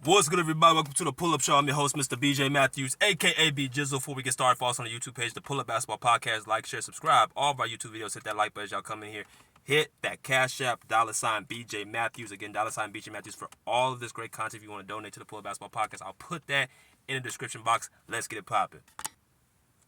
What's good, everybody? Welcome to the Pull-Up Show. I'm your host, Mr. BJ Matthews, a.k.a. B Jizzle. Before we get started, follow us on the YouTube page, the Pull-Up Basketball Podcast. Like, share, subscribe. All of our YouTube videos, hit that like button as y'all come in here. Hit that Cash App, $ BJ Matthews. Again, $ BJ Matthews for all of this great content. If you want to donate to the Pull-Up Basketball Podcast, I'll put that in the description box. Let's get it popping.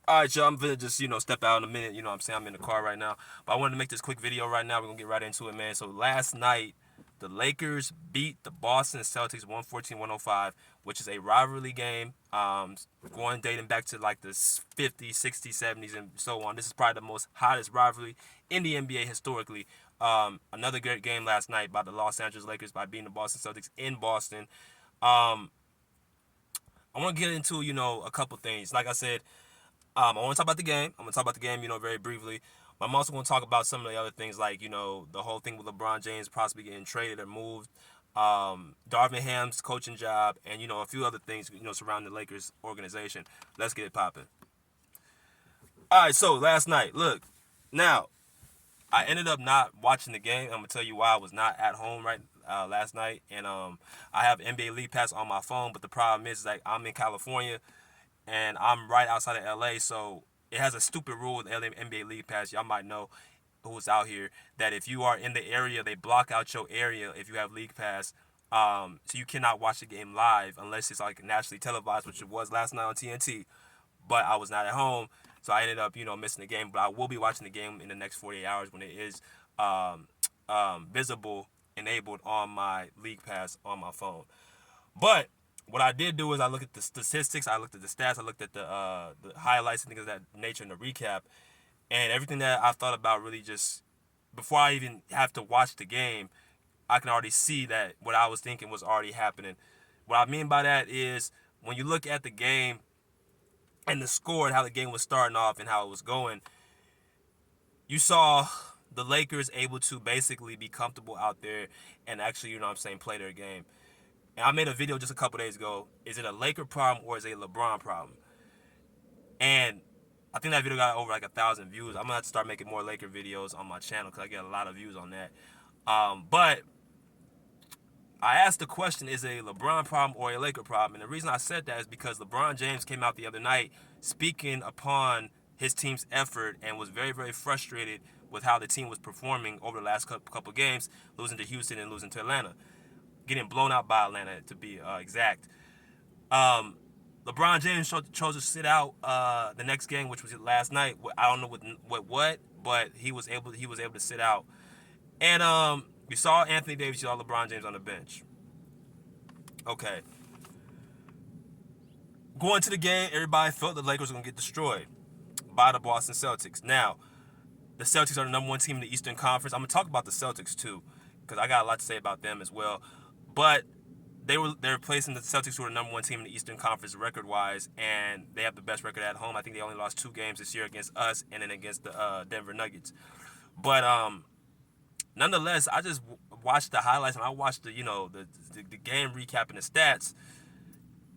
All right, y'all, I'm going to just, step out in a minute. I'm in the car right now. But I wanted to make this quick video right now. We're going to get right into it, man. So last night, the Lakers beat the Boston Celtics 114-105, which is a rivalry game, dating back to like the 50s, 60s, 70s, and so on. This is probably the most hottest rivalry in the NBA historically. Another great game last night by the Los Angeles Lakers by beating the Boston Celtics in Boston. I want to get into, a couple things. Like I said, I want to talk about the game. I'm going to talk about the game, very briefly. But I'm also going to talk about some of the other things like, the whole thing with LeBron James possibly getting traded or moved, Darvin Ham's coaching job, and, a few other things, surrounding the Lakers organization. Let's get it popping. All right, so last night, look, now, I ended up not watching the game. I'm going to tell you why I was not at home last night. And I have NBA League Pass on my phone, but the problem is like I'm in California, and I'm right outside of LA, so it has a stupid rule with NBA League Pass. Y'all might know who's out here that if you are in the area, they block out your area if you have League Pass. So you cannot watch the game live unless it's like nationally televised, which it was last night on TNT. But I was not at home, so I ended up, missing the game. But I will be watching the game in the next 48 hours when it is visible, enabled on my League Pass on my phone. But what I did do is I looked at the statistics, I looked at the stats, I looked at the highlights and things of that nature in the recap, and everything that I thought about really just before I even have to watch the game, I can already see that what I was thinking was already happening. What I mean by that is when you look at the game and the score and how the game was starting off and how it was going, you saw the Lakers able to basically be comfortable out there and actually, play their game. And I made a video just a couple days ago. Is it a Laker problem or is it a LeBron problem? And I think that video got over like 1,000 views. I'm going to have to start making more Laker videos on my channel because I get a lot of views on that. But I asked the question, is it a LeBron problem or a Laker problem? And the reason I said that is because LeBron James came out the other night speaking upon his team's effort and was very, very frustrated with how the team was performing over the last couple games, losing to Houston and losing to Atlanta. Getting blown out by Atlanta, to be exact. LeBron James chose to sit out the next game, which was last night. I don't know what, but he was able to sit out. And you saw Anthony Davis, you saw LeBron James on the bench. Okay. Going to the game, everybody felt the Lakers were going to get destroyed by the Boston Celtics. Now, the Celtics are the number one team in the Eastern Conference. I'm going to talk about the Celtics, too, because I got a lot to say about them as well. But they're placing the Celtics, who are the number one team in the Eastern Conference record-wise, and they have the best record at home. I think they only lost 2 games this year against us and then against the Denver Nuggets. But nonetheless, I just watched the highlights and I watched the game recap and the stats.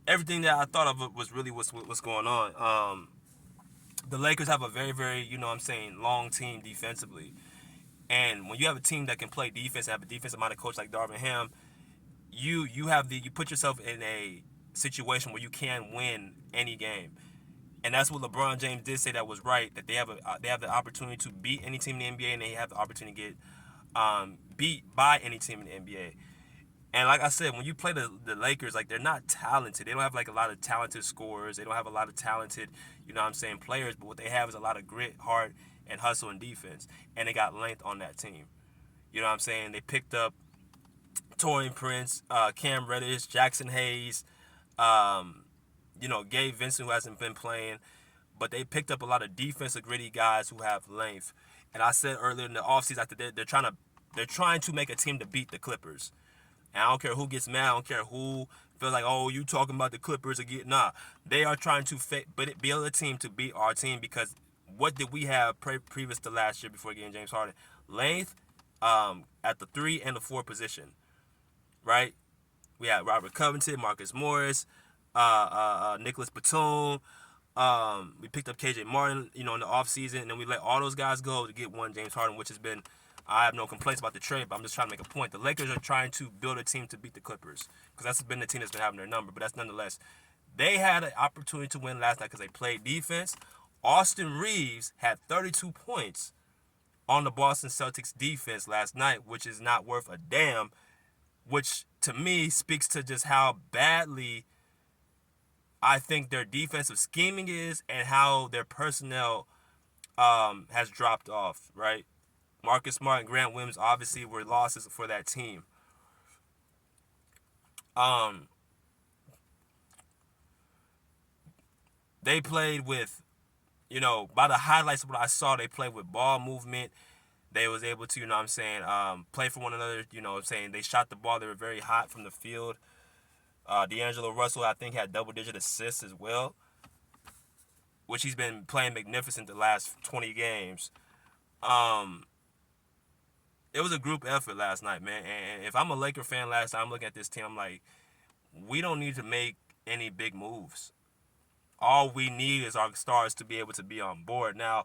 Everything that I thought of was really what's going on. The Lakers have a very, very, long team defensively. And when you have a team that can play defense and have a defensive-minded coach like Darvin Ham, you put yourself in a situation where you can win any game. And that's what LeBron James did say that was right, that they have the opportunity to beat any team in the NBA, and they have the opportunity to get beat by any team in the NBA. And like I said, when you play the Lakers, like, they're not talented. They don't have like a lot of talented scorers. They don't have a lot of talented, players. But what they have is a lot of grit, heart, and hustle and defense. And they got length on that team. They picked up Taurean Prince, Cam Reddish, Jackson Hayes, Gabe Vincent, who hasn't been playing. But they picked up a lot of defensive, gritty guys who have length. And I said earlier in the offseason, after they're trying to make a team to beat the Clippers. And I don't care who gets mad. I don't care who feels like, oh, you talking about the Clippers again. Nah, they are trying to build a team to beat our team, because what did we have previous to last year before getting James Harden? Length at the 3 and the 4 position, right? We had Robert Covington, Marcus Morris, Nicholas Batum. We picked up KJ Martin, in the offseason, and then we let all those guys go to get one James Harden, which has been I have no complaints about the trade, but I'm just trying to make a point. The Lakers are trying to build a team to beat the Clippers because that's been the team that's been having their number. But that's nonetheless, they had an opportunity to win last night because they played defense. Austin Reeves had 32 points on the Boston Celtics defense last night, which is not worth a damn, which to me speaks to just how badly I think their defensive scheming is and how their personnel has dropped off, right? Marcus Smart and Grant Williams obviously were losses for that team. They played with, by the highlights of what I saw, they played with ball movement. They was able to, play for one another. They shot the ball. They were very hot from the field. D'Angelo Russell, I think, had double-digit assists as well, which he's been playing magnificent the last 20 games. It was a group effort last night, man. And if I'm a Laker fan last time, I'm looking at this team, I'm like, we don't need to make any big moves. All we need is our stars to be able to be on board. Now,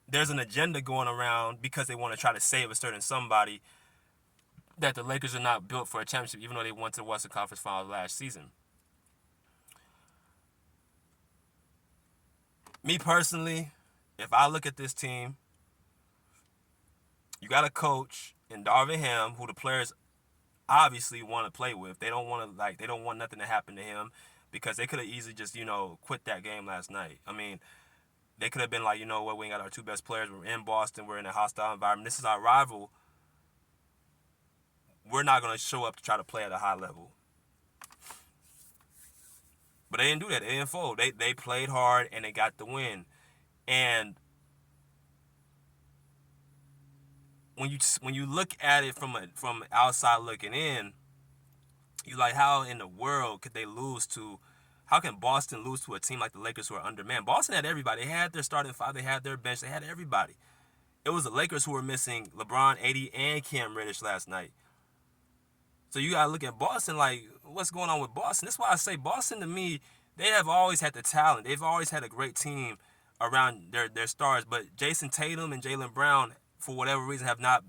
there's an agenda going around because they want to try to save a certain somebody that the Lakers are not built for a championship, even though they went to the Western Conference Finals last season. Me personally, if I look at this team, you got a coach in Darvin Ham who the players obviously want to play with. They don't want nothing to happen to him because they could have easily just, quit that game last night. I mean, they could have been like, you know what, we ain't got our two best players. We're in Boston. We're in a hostile environment. This is our rival. We're not going to show up to try to play at a high level. But they didn't do that. They didn't fold. They played hard and they got the win. And when you look at it from outside looking in, you're like, how in the world could they lose to? How can Boston lose to a team like the Lakers who are undermanned? Boston had everybody. They had their starting five. They had their bench. They had everybody. It was the Lakers who were missing LeBron, AD, and Cam Reddish last night. So you got to look at Boston like, what's going on with Boston? That's why I say Boston, to me, they have always had the talent. They've always had a great team around their stars. But Jason Tatum and Jaylen Brown, for whatever reason, have not,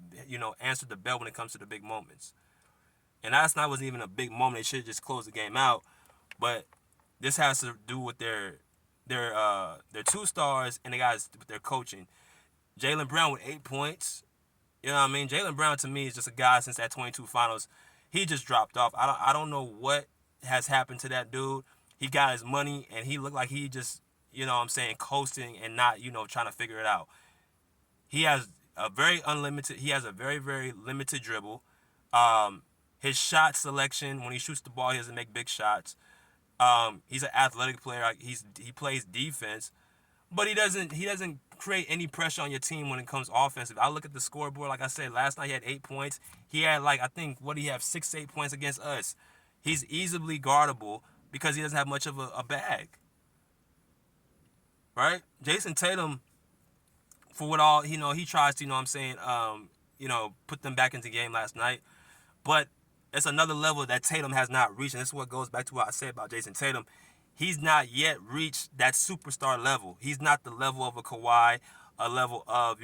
answered the bell when it comes to the big moments. And last night wasn't even a big moment. They should have just closed the game out. But this has to do with their two stars and the guys with their coaching. Jaylen Brown with 8 points. You know what I mean? Jaylen Brown, to me, is just a guy since that 22 finals. He just dropped off. I don't know what has happened to that dude. He got his money, and he looked like he just, coasting and not, trying to figure it out. He has a very, very limited dribble. His shot selection, when he shoots the ball, he doesn't make big shots. He's an athletic player. He plays defense, but he doesn't create any pressure on your team when it comes offensive. I look at the scoreboard. Like I said, last night he had 8 points. He had 6 8 points against us. He's easily guardable because he doesn't have much of a bag. Right? Jason Tatum, for what all he tries to, put them back into the game last night. But it's another level that Tatum has not reached. And this is what goes back to what I said about Jason Tatum. He's not yet reached that superstar level. He's not the level of a Kawhi, a level of,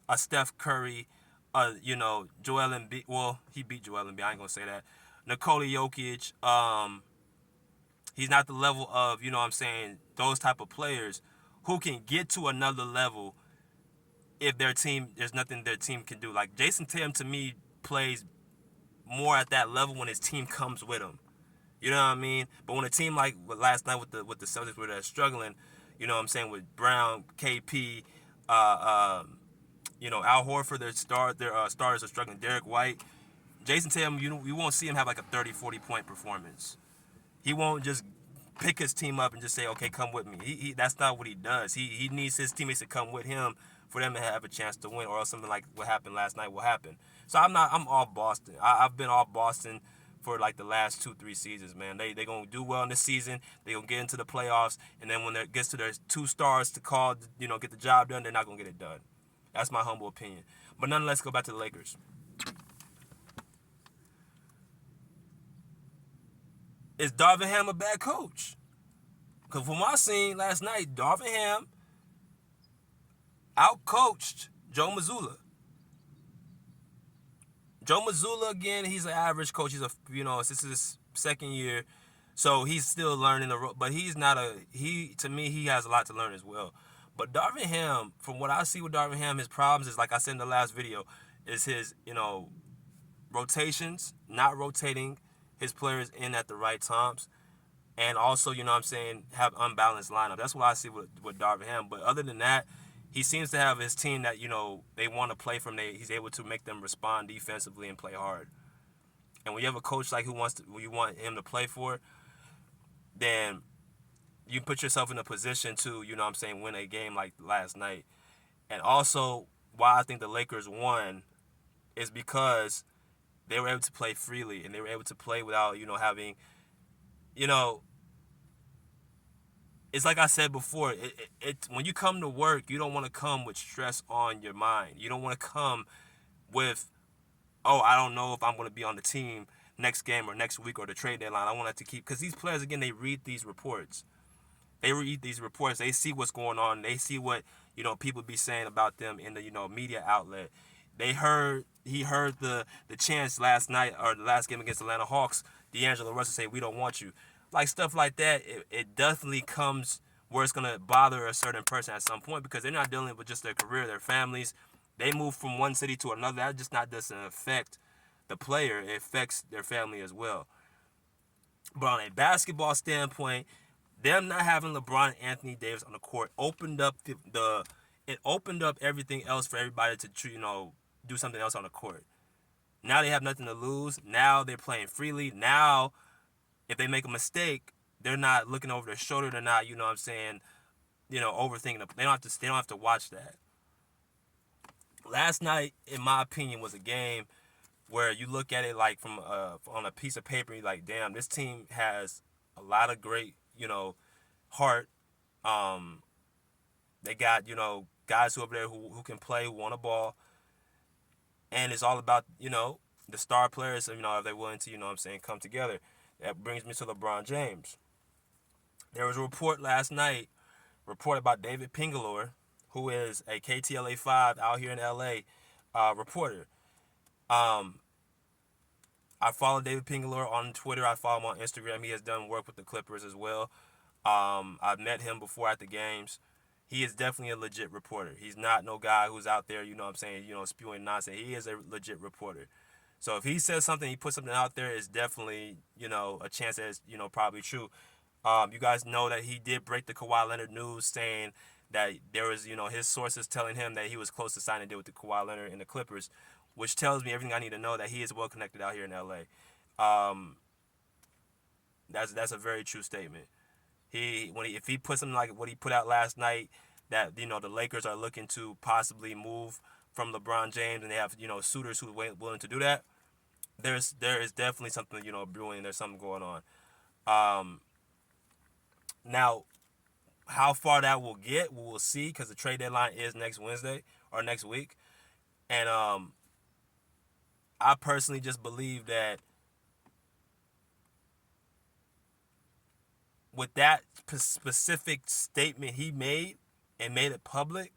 a Steph Curry, Joel Embiid. Well, he beat Joel Embiid. I ain't going to say that. Nikola Jokic. He's not the level of, those type of players who can get to another level if there's nothing their team can do. Like Jason Tatum, to me, plays more at that level when his team comes with him. You know what I mean? But when a team like last night with the Celtics where they're struggling, with Brown, KP, Al Horford, their stars are struggling. Derek White, Jason Tatum, you won't see him have like a 30, 40-point performance. He won't just pick his team up and just say, okay, come with me. That's not what he does. He needs his teammates to come with him for them to have a chance to win, or else something like what happened last night will happen. So I'm all Boston. I've been all Boston for like the last 2-3 seasons, man. They gonna do well in this season. They gonna get into the playoffs, and then when it gets to their two stars to call, get the job done, they're not gonna get it done. That's my humble opinion. But nonetheless, go back to the Lakers. Is Darvin Ham a bad coach? Because from what I seen last night, Darvin Ham Outcoached Joe Mazzulla. Joe Mazzulla, again, he's an average coach. This is his second year, so he's still learning the ropes. But he's not to me, he has a lot to learn as well. But Darvin Ham, from what I see with Darvin Ham, his problems is, like I said in the last video, is his, rotations, not rotating his players in at the right times. And also, have unbalanced lineup. That's what I see with Darvin Ham. But other than that, he seems to have his team that, they want to play from. He's able to make them respond defensively and play hard. And when you have a coach like who you want him to play for, then you put yourself in a position to, win a game like last night. And also, why I think the Lakers won is because they were able to play freely and they were able to play without, having, it's like I said before, when you come to work, you don't want to come with stress on your mind. You don't want to come with, oh, I don't know if I'm going to be on the team next game or next week or the trade deadline. I want that to keep, because these players, again, they read these reports. They see what's going on. They see what, people be saying about them in the, media outlet. He heard the chance last night or the last game against the Atlanta Hawks, D'Angelo Russell say, we don't want you. Like stuff like that, it definitely comes where it's going to bother a certain person at some point, because they're not dealing with just their career, their families. They move from one city to another. That just not doesn't affect the player. It affects their family as well. But on a basketball standpoint, them not having LeBron and Anthony Davis on the court opened up it opened up everything else for everybody to do something else on the court. Now they have nothing to lose. Now they're playing freely. Now, if they make a mistake, they're not looking over their shoulder. They're not, overthinking it. They don't have to watch that. Last night, in my opinion, was a game where you look at it like from on a piece of paper, you're like, damn, this team has a lot of great, heart. They got, guys who over there who can play, who want a ball. And it's all about, the star players, if they're willing to, come together. That brings me to LeBron James. There was a report last night, about David Pingalore, who is a KTLA 5 out here in LA reporter. I follow David Pingalore on Twitter. I follow him on Instagram. He has done work with the Clippers as well. I've met him before at the games. He is definitely a legit reporter. He's not no guy who's out there, spewing nonsense. He is a legit reporter. So if he says something, he puts something out there, it's definitely, a chance that it's, probably true. You guys know that he did break the Kawhi Leonard news, saying that there was, his sources telling him that he was close to signing a deal with the Kawhi Leonard and the Clippers, which tells me everything I need to know, that he is well connected out here in LA. That's a very true statement. If he put something like what he put out last night, that the Lakers are looking to possibly move from LeBron James, and they have suitors who are willing to do that, there is definitely something brewing. There's something going on. Now, how far that will get, we will see, because the trade deadline is next Wednesday or next week, and I personally just believe that with that specific statement he made and made it public,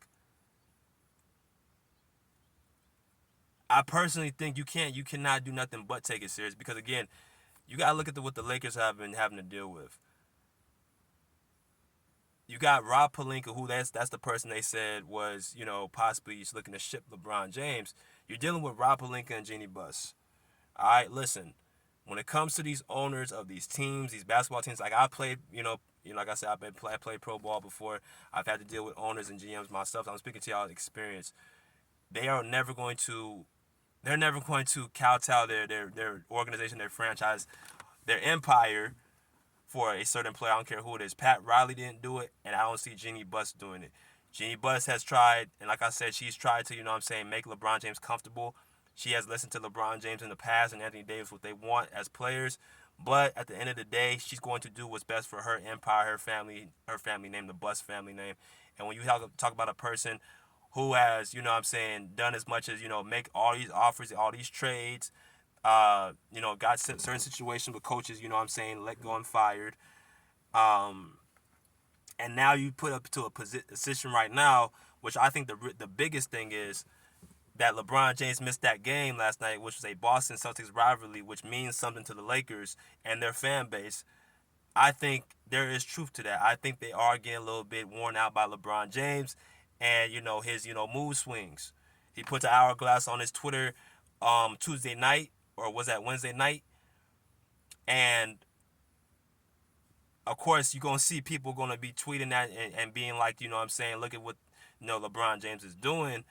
I personally think you cannot do nothing but take it serious, because again, you gotta look at what the Lakers have been having to deal with. You got Rob Pelinka, who that's the person they said was, possibly looking to ship LeBron James. You're dealing with Rob Pelinka and Jeannie Buss. All right, listen. When it comes to these owners of these teams, these basketball teams, like I played, like I said, I played pro ball before. I've had to deal with owners and GMs myself. So I'm speaking to y'all experience. They're never going to kowtow their organization, their franchise, their empire for a certain player. I don't care who it is. Pat Riley didn't do it, and I don't see Jeannie Buss doing it. Jeannie Buss has tried, and like I said, she's tried to, make LeBron James comfortable. She has listened to LeBron James in the past and Anthony Davis, what they want as players. But at the end of the day, she's going to do what's best for her empire, her family name, the Buss family name. And when you talk about a person who has, done as much as, make all these offers, all these trades, got certain situations with coaches, let go and fired. And now you put up to a position right now which I think the biggest thing is that LeBron James missed that game last night, which was a Boston Celtics rivalry, which means something to the Lakers and their fan base. I think there is truth to that. I think they are getting a little bit worn out by LeBron James and, his, mood swings. He put the hourglass on his Twitter Tuesday night, or was that Wednesday night? And, of course, you're going to see people going to be tweeting that and being like, look at what, LeBron James is doing.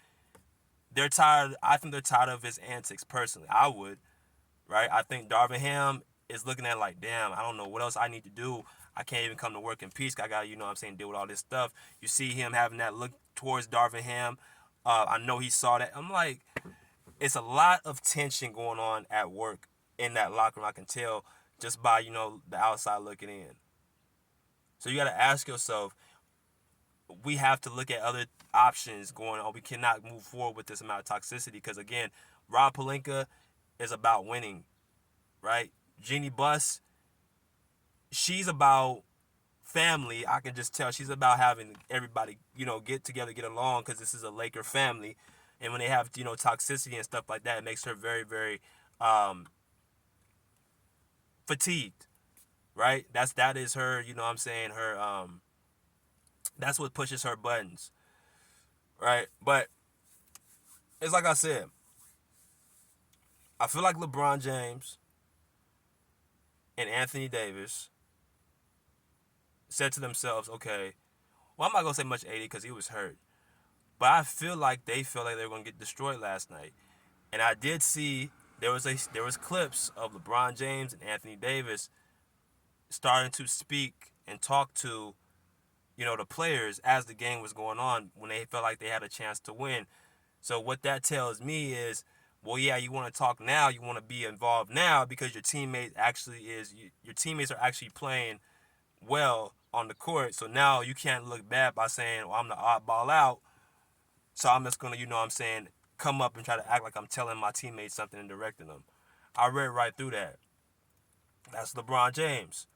They're tired. I think they're tired of his antics, personally. I would, right? I think Darvin Ham is looking at it like, damn, I don't know what else I need to do. I can't even come to work in peace. I got to, deal with all this stuff. You see him having that look towards Darvin Ham. I know he saw that. I'm like, it's a lot of tension going on at work in that locker room. I can tell just by, the outside looking in. So you got to ask yourself, we have to look at other options going on. We cannot move forward with this amount of toxicity because, again, Rob Pelinka is about winning, right? Jeannie Buss, she's about family. I can just tell she's about having everybody, get together, get along, because this is a Laker family. And when they have, toxicity and stuff like that, it makes her very, very fatigued, right? That is her, her, that's what pushes her buttons, right? But it's like I said, I feel like LeBron James and Anthony Davis said to themselves, okay, well, I'm not going to say much 80 because he was hurt. But I feel like they felt like they were going to get destroyed last night. And I did see there was clips of LeBron James and Anthony Davis starting to speak and talk to, the players as the game was going on when they felt like they had a chance to win. So what that tells me is, well, yeah, you want to talk now, you want to be involved now because your teammates are actually playing well on the court. So now you can't look bad by saying, well, I'm the oddball out. So I'm just going to, come up and try to act like I'm telling my teammates something and directing them. I read right through that. That's LeBron James.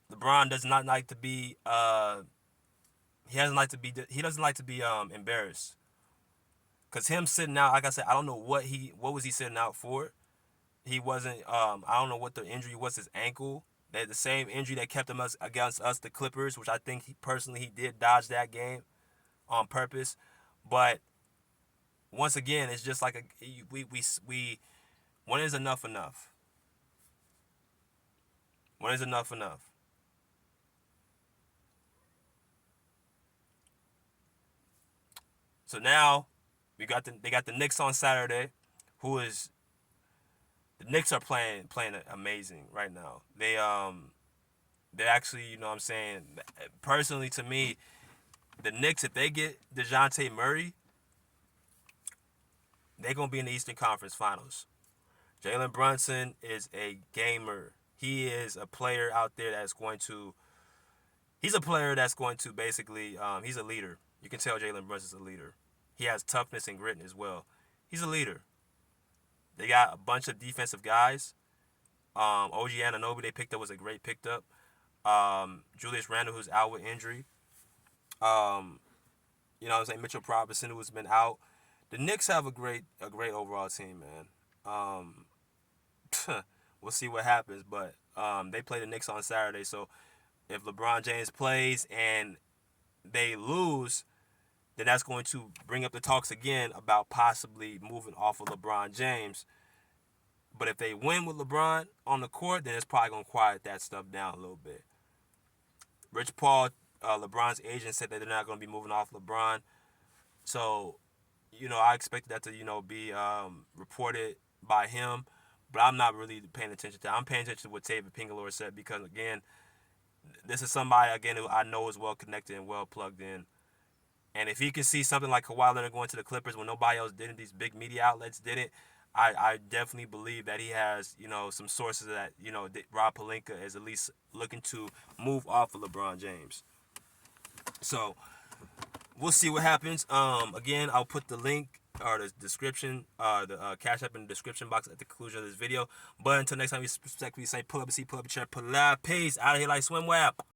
LeBron does not like to be, he doesn't like to be embarrassed. Because him sitting out, like I said, I don't know what was he sitting out for. He wasn't, I don't know what the injury was, his ankle. The same injury that kept him against us, the Clippers, which I think he did dodge that game on purpose. But once again, it's just like when is enough enough? When is enough enough? So now they got the Knicks on Saturday, the Knicks are playing amazing right now. They're actually, personally to me, the Knicks, if they get DeJounte Murray, they're going to be in the Eastern Conference Finals. Jalen Brunson is a gamer. He is a player out there he's a player that's going to basically, he's a leader. You can tell Jalen Brunson's a leader. He has toughness and grit as well. He's a leader. They got a bunch of defensive guys. OG Anunoby they picked up was a great pickup. Julius Randle, who's out with injury. Mitchell Robinson, who's been out. The Knicks have a great overall team, man. We'll see what happens, but they play the Knicks on Saturday. So if LeBron James plays and they lose, then that's going to bring up the talks again about possibly moving off of LeBron James. But if they win with LeBron on the court, then it's probably going to quiet that stuff down a little bit. Rich Paul, LeBron's agent, said that they're not going to be moving off LeBron. So, I expected that to, be reported by him. But I'm not really paying attention to that. I'm paying attention to what David Pingalore said because, again, this is somebody, again, who I know is well connected and well plugged in. And if he can see something like Kawhi Leonard going to the Clippers when nobody else did it, these big media outlets did it, I definitely believe that he has, some sources that, Rob Pelinka is at least looking to move off of LeBron James. So we'll see what happens. Again, I'll put the link or the description, the Cash App in the description box at the conclusion of this video. But until next time, we say pull up a seat, pull up a chair, pull up. Peace. Out of here like swimwear.